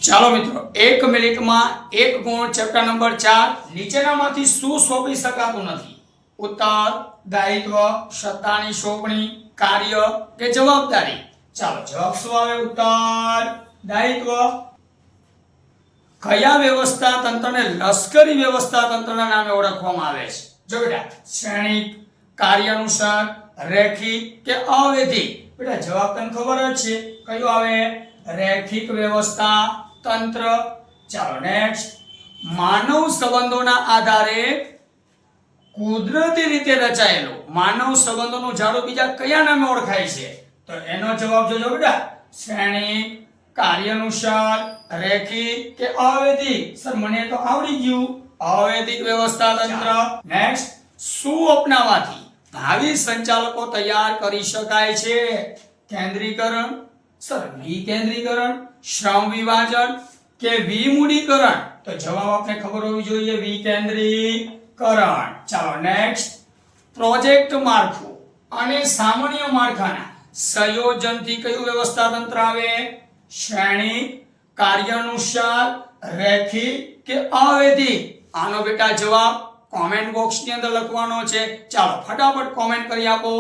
ચાલો મિત્રો 1 મિનિટમાં એક ગુણ ચેપ્ટર નંબર 4 નીચેનામાંથી શું સોંપી શકાતું નથી? ઉત્તર, દાયિત્વ, સત્તાની સોંપણી, કાર્ય કે જવાબદારી. ચાલો જવાબ શું આવે? ઉત્તર દાયિત્વ. કયા વ્યવસ્થા તંત્રને લશ્કરી વ્યવસ્થા તંત્રના નામે ઓળખવામાં આવે છે? જો બેટા, શ્રેણિક, કાર્યાનુસાર, રેખિક કે અવૈધિક? બેટા જવાબ તને ખબર જ છે, કયો આવે? રેખિક વ્યવસ્થા તંત્ર. ચાલો નેક્સ્ટ. માનવ સંબંધોના આધારે કુદરતી રીતે રચાયેલો માનવ સંબંધોનું જાળું બીજા કયા નામે ઓળખાય છે? તો એનો જવાબ જોજો બેટા, શ્રેણિક, કાર્યાનુસાર, રેખિક કે અવૈધિક? સર મને તો આવડી ગયું, અવૈધિક વ્યવસ્થા તંત્ર. નેક્સ્ટ. શું અપનાવવાથી ભાવિ સંચાલકો તૈયાર કરી શકાય છે? કેન્દ્રીકરણ, સર વિકેન્દ્રીકરણ, શ્રમ વિભાજન કે વિમૂડીકરણ? તો જવાબ આપને ખબર હોવી જોઈએ, વિકેન્દ્રીકરણ. ચાલો નેક્સ્ટ. પ્રોજેક્ટ માળખું અને સામાન્ય માળખાના સંયોજનથી કયું વ્યવસ્થા તંત્ર આવે? શ્રેણિક, કાર્યાનુસાર, રેખિક કે અવૈધિક? આનો બેટા જવાબ કોમેન્ટ બોક્સની અંદર લખવાનો છે. ચાલો ફટાફટ કોમેન્ટ કરી આપો.